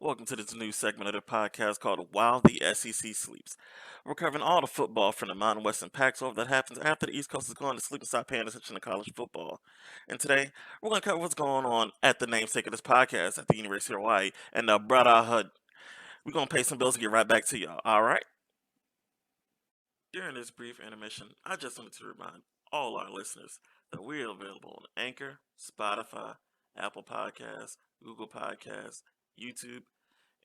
Welcome to this new segment of the podcast called While the S.E.C. Sleeps. We're covering all the football from the Mountain West and Pac-12 that happens after the East Coast is going to sleep and stop paying attention to college football. And today, we're going to cover what's going on at the namesake of this podcast at the University of Hawaii and the Braddahhood. We're going to pay some bills and get right back to y'all, alright? During this brief intermission, I just wanted to remind all our listeners that we're available on Anchor, Spotify, Apple Podcasts, Google Podcasts, YouTube,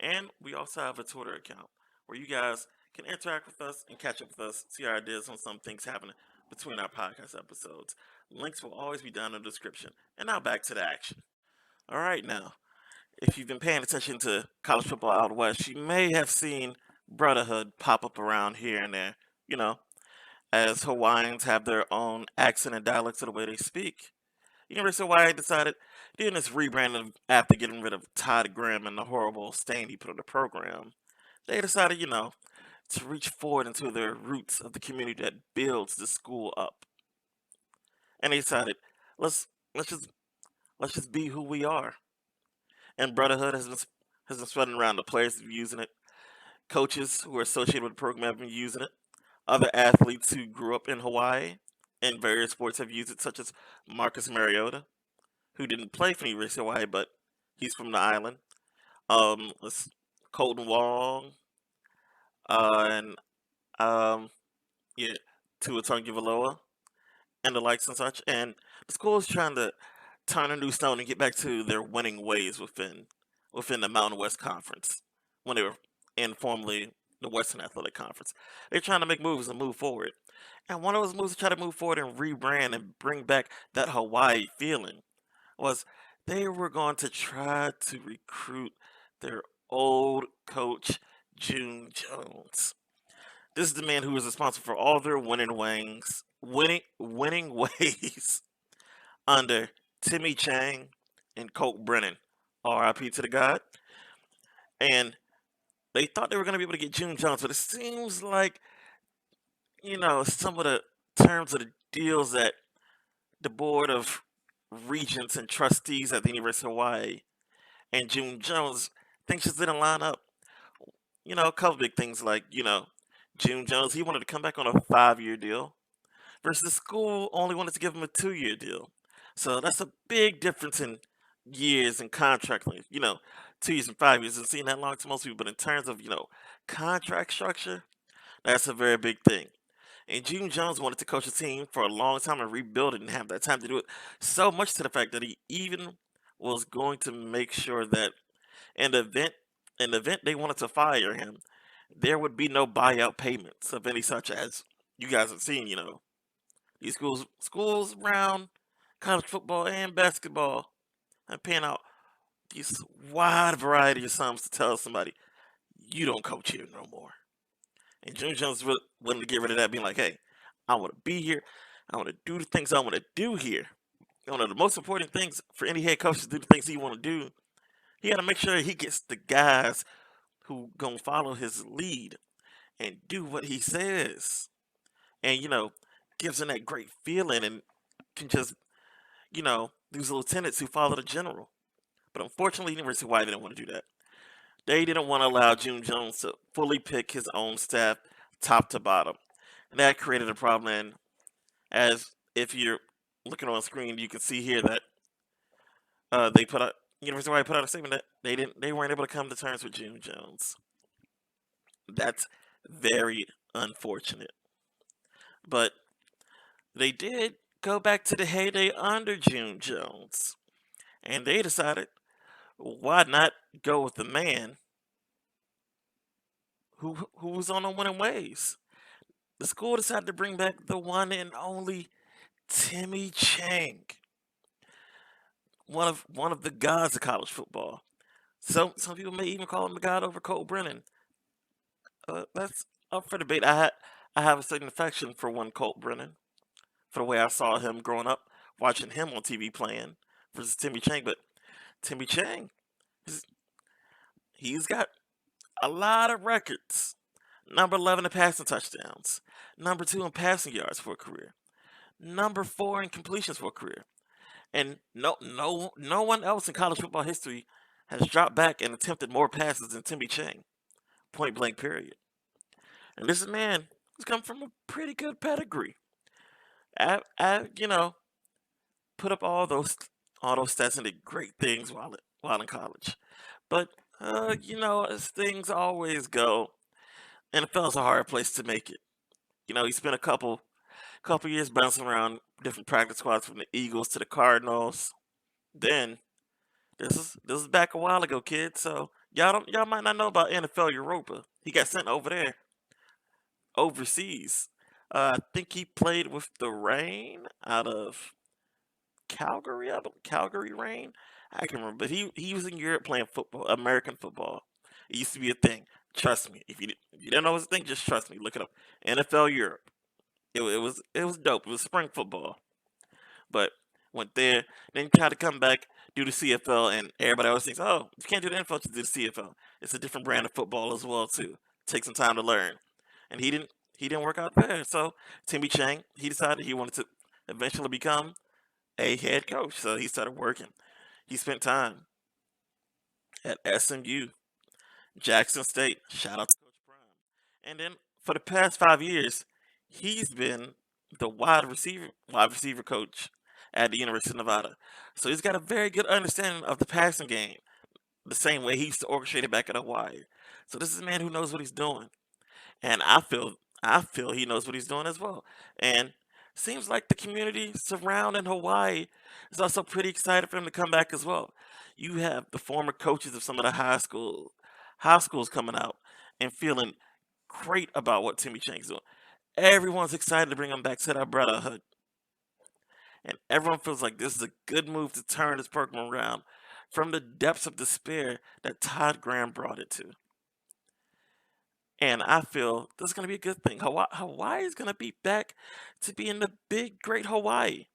and we also have a Twitter account where you guys can interact with us and catch up with us, see our ideas on some things happening between our podcast episodes. Links will always be down in the description. And now back to the action. All right, now, if you've been paying attention to college football out west, you may have seen Brotherhood pop up around here and there, you know, as Hawaiians have their own accent and dialects of the way they speak. University of Hawaii decided, doing this rebranding after getting rid of Todd Graham and the horrible stain he put on the program, they decided, to reach forward into their roots of the community that builds the school up. And they decided, let's let's just let's just be who we are. And Brotherhood has been spreading around. The players have been using it. Coaches who are associated with the program have been using it. Other athletes who grew up in Hawaii in various sports have used it, such as Marcus Mariota, who didn't play for the University of Hawaii, but he's from the island. Let's Colton Wong, and yeah, Tua Tagovailoa, and the likes and such. And the school is trying to turn a new stone and get back to their winning ways within the Mountain West Conference when they were informally the Western Athletic Conference. They're trying to make moves and move forward. And one of those moves to try to move forward and rebrand and bring back that Hawaii feeling was they were going to try to recruit their old coach, June Jones. This is the man who was responsible for all their winning ways under Timmy Chang and Colt Brennan. R.I.P. to the God. And they thought they were going to be able to get June Jones, but it seems like, some of the terms of the deals that the board of regents and trustees at the University of Hawaii and June Jones, things just didn't line up. A couple big things like, June Jones, he wanted to come back on a 5-year deal versus the school only wanted to give him a 2-year deal. So that's a big difference in years and contract length. 2 years and 5 years doesn't seem that long to most people, but in terms of, contract structure, that's a very big thing. And June Jones wanted to coach a team for a long time and rebuild it and have that time to do it. So much to the fact that he even was going to make sure that in the event they wanted to fire him, there would be no buyout payments of any such as you guys have seen, these schools around college football and basketball and paying out these wide variety of sums to tell somebody you don't coach here no more. And June Jones was willing to get rid of that, being like, hey, I want to be here. I want to do the things I want to do here. One of the most important things for any head coach to do the things he want to do, he got to make sure he gets the guys who gonna follow his lead and do what he says. And, gives them that great feeling and can just, these lieutenants who follow the general. But unfortunately, University of Hawaii didn't want to do that. They didn't want to allow June Jones to fully pick his own staff top to bottom. And that created a problem. And as if you're looking on screen, you can see here that they put out University of Hawaii put out a statement that they weren't able to come to terms with June Jones. That's very unfortunate. But they did go back to the heyday under June Jones. And they decided, why not go with the man who was on the winning ways? The school decided to bring back the one and only Timmy Chang, one of the gods of college football. Some people may even call him the god over Colt Brennan. That's up for debate. I have a certain affection for one Colt Brennan, for the way I saw him growing up, watching him on TV playing versus Timmy Chang. But Timmy Chang, he's got a lot of records. Number 11 in passing touchdowns. Number 2 in passing yards for a career. Number 4 in completions for a career. And no one else in college football history has dropped back and attempted more passes than Timmy Chang, point blank period. And this is a man who's come from a pretty good pedigree. You know, put up all those stats and did great things while in college. But you know, as things always go, NFL's a hard place to make it. You know, he spent a couple years bouncing around different practice squads from the Eagles to the Cardinals. Then this is back a while ago, kids. So y'all might not know about NFL Europa. He got sent over there overseas. I think he played with the Rain out of Calgary. Calgary Rain. I can remember, but he was in Europe playing football, American football. It used to be a thing. Trust me, if you didn't know it was a thing, just trust me. Look it up. NFL Europe. It was dope. It was spring football. But went there, then tried to come back, do the CFL, and everybody always thinks, oh, you can't do the NFL, just do the CFL. It's a different brand of football as well too. Take some time to learn. And he didn't work out there. So Timmy Chang, he decided he wanted to eventually become a head coach. So he started working. He spent time at SMU, Jackson State. Shout out to Coach Prime. And then for the past 5 years, he's been the wide receiver coach at the University of Nevada. So he's got a very good understanding of the passing game, the same way he used to orchestrate it back at Hawaii. So this is a man who knows what he's doing, and I feel he knows what he's doing as well. And seems like the community surrounding Hawaii is also pretty excited for him to come back as well. You have the former coaches of some of the high schools coming out and feeling great about what Timmy Chang's doing. Everyone's excited to bring him back to that Braddahhood. And everyone feels like this is a good move to turn this program around from the depths of despair that Todd Graham brought it to. And I feel this is going to be a good thing. Hawaii is going to be back to being the big, great Hawaii.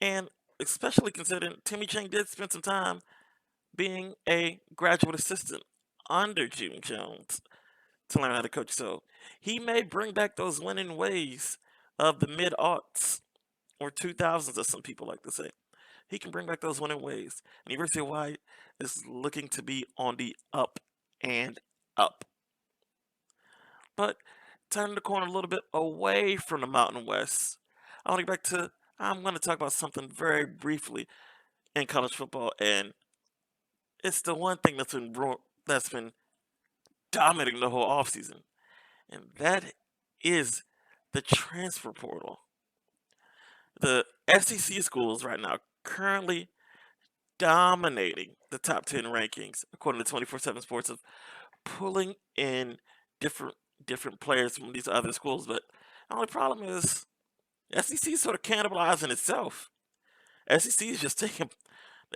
And especially considering Timmy Chang did spend some time being a graduate assistant under Jim Jones to learn how to coach. So he may bring back those winning ways of the mid aughts or 2000s, as some people like to say. He can bring back those winning ways. And University of Hawaii is looking to be on the up and up. But turning the corner a little bit away from the Mountain West, I'm going to talk about something very briefly in college football, and it's the one thing that's been dominating the whole offseason, and that is the transfer portal. The S.E.C schools right now currently dominating the top 10 rankings according to 24/7 Sports of pulling in different different players from these other schools. But the only problem is SEC is sort of cannibalizing itself. SEC is just taking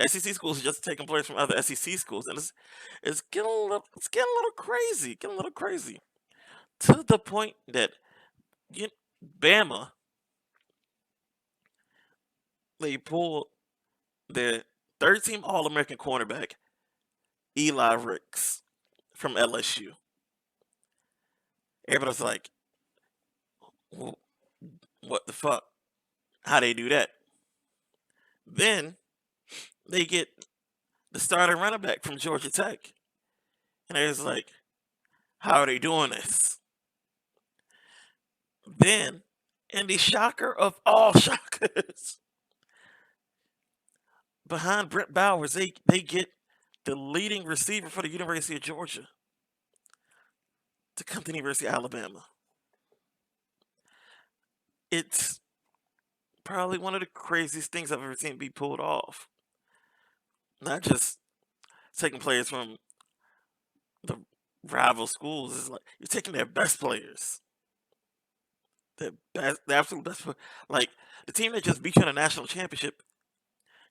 SEC schools are just taking players from other SEC schools, and it's getting a little crazy, getting a little crazy to the point that you, Bama they pull their third team All American cornerback Eli Weeks from LSU. Everybody's like, what the fuck? How they do that? Then they get the starting running back from Georgia Tech. And it's like, how are they doing this? Then, and the shocker of all shockers, behind Brett Bowers, they get the leading receiver for the University of Georgia to come to the University of Alabama. It's probably one of the craziest things I've ever seen be pulled off. Not just taking players from the rival schools, it's like you're taking their best players. The absolute best. Like the team that just beat you in a national championship,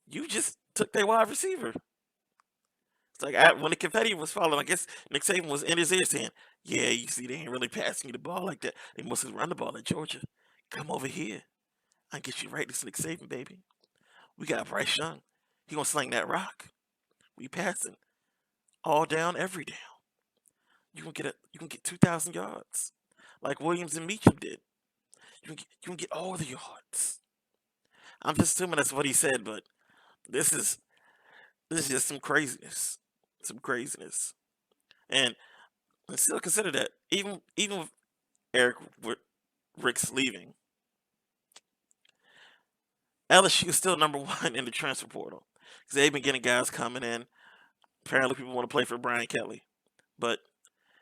you just took their wide receiver. It's like when the confetti was falling, I guess Nick Saban was in his ear saying, "Yeah, you see, they ain't really passing you the ball like that. They must have run the ball at Georgia. Come over here. I can get you right. This Nick Saban, baby. We got Bryce Young. He gonna sling that rock. We passing all down, every down. You can get 2,000 yards, like Williams and Meacham did. You can get all the yards. I'm just assuming that's what he said, but this is This is just some craziness. Some craziness. And still consider that. Even with Eric Rick's leaving, LSU is still number one in the transfer portal. Because they've been getting guys coming in. Apparently people want to play for Brian Kelly. But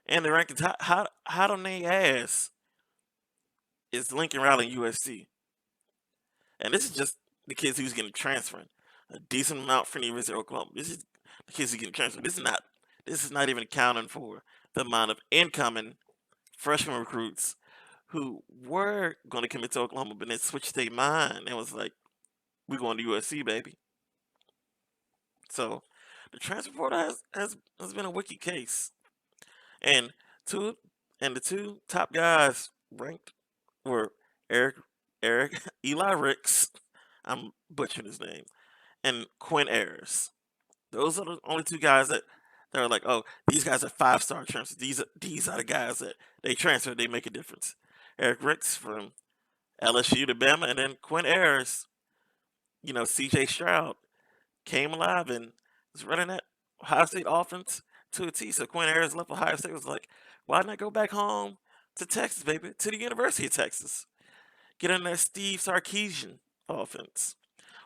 in the rankings, how on they ass is Lincoln Riley in USC? And this is just the kids who's getting transferring. A decent amount from the University of Oklahoma. This is the kids who getting transferred. This is not even accounting for the amount of incoming freshman recruits who were going to commit to Oklahoma, but then switched their mind and was like, "We're going to USC, baby." So the transfer portal has been a wicked case, and two and the two top guys ranked were Eric Eric Eli Weeks. I'm butchering his name, and Quinn Ayers. Those are the only two guys that are like, oh, these guys are 5-star transfers. These are the guys that they transfer, they make a difference. Eric Ricks from LSU to Bama, and then Quinn Ayers, C.J. Stroud came alive and was running that Ohio State offense to a T. So Quinn Ayers left Ohio State, was like, why not go back home to Texas, baby, to the University of Texas, get in that Steve Sarkisian offense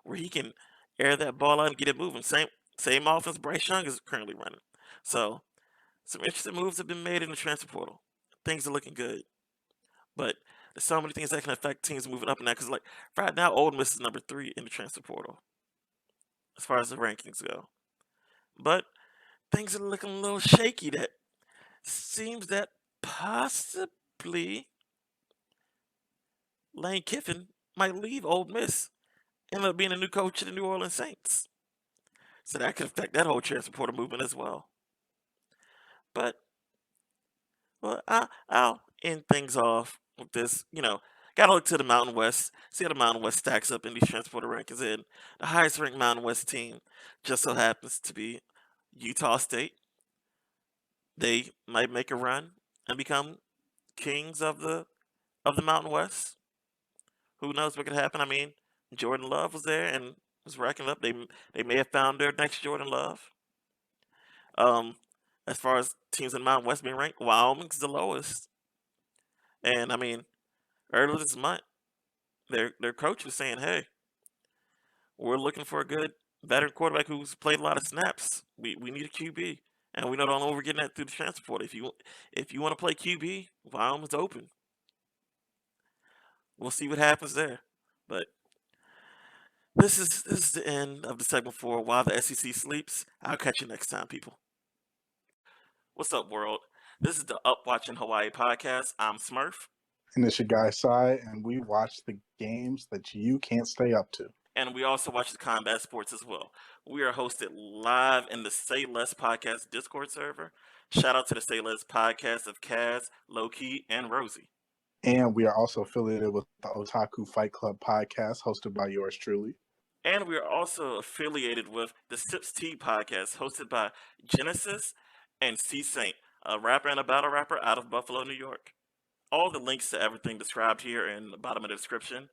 where he can air that ball out and get it moving. Same offense Bryce Young is currently running. So some interesting moves have been made in the transfer portal. Things are looking good, but there's so many things that can affect teams moving up and down. Because like right now, Ole Miss is number 3 in the transfer portal as far as the rankings go. But things are looking a little shaky. That seems that possibly Lane Kiffin might leave Ole Miss, end up being a new coach of the New Orleans Saints. So that could affect that whole transfer portal movement as well. But well, I'll end things off with this. Gotta look to the Mountain West, see how the Mountain West stacks up in these transporter rankings. And the highest ranked Mountain West team just so happens to be Utah State. They might make a run and become kings of the Mountain West. Who knows what could happen? I mean, Jordan Love was there and was racking up. They may have found their next Jordan Love. Um, as far as teams in the Mountain West being ranked, Wyoming's the lowest. And I mean, earlier this month, their coach was saying, "Hey, we're looking for a good veteran quarterback who's played a lot of snaps. We need a QB, and we know all over getting that through the transfer portal. If you want to play QB, Wyoming's open. We'll see what happens there. But this is the end of the segment for While the S.E.C. Sleeps. I'll catch you next time, people. What's up, world? This is the Up Watching Hawaii podcast. I'm Smurf. And it's your guy, Sai, and we watch the games that you can't stay up to. And we also watch the combat sports as well. We are hosted live in the SayLess podcast Discord server. Shout out to the SayLess podcast of Kaz, Lowkey, and Rosy. And we are also affiliated with the Otaku Fight Club podcast, hosted by yours truly. And we are also affiliated with the Sips Tea podcast, hosted by Genesis and C Saint, a rapper and a battle rapper out of Buffalo, New York. All the links to everything described here in the bottom of the description.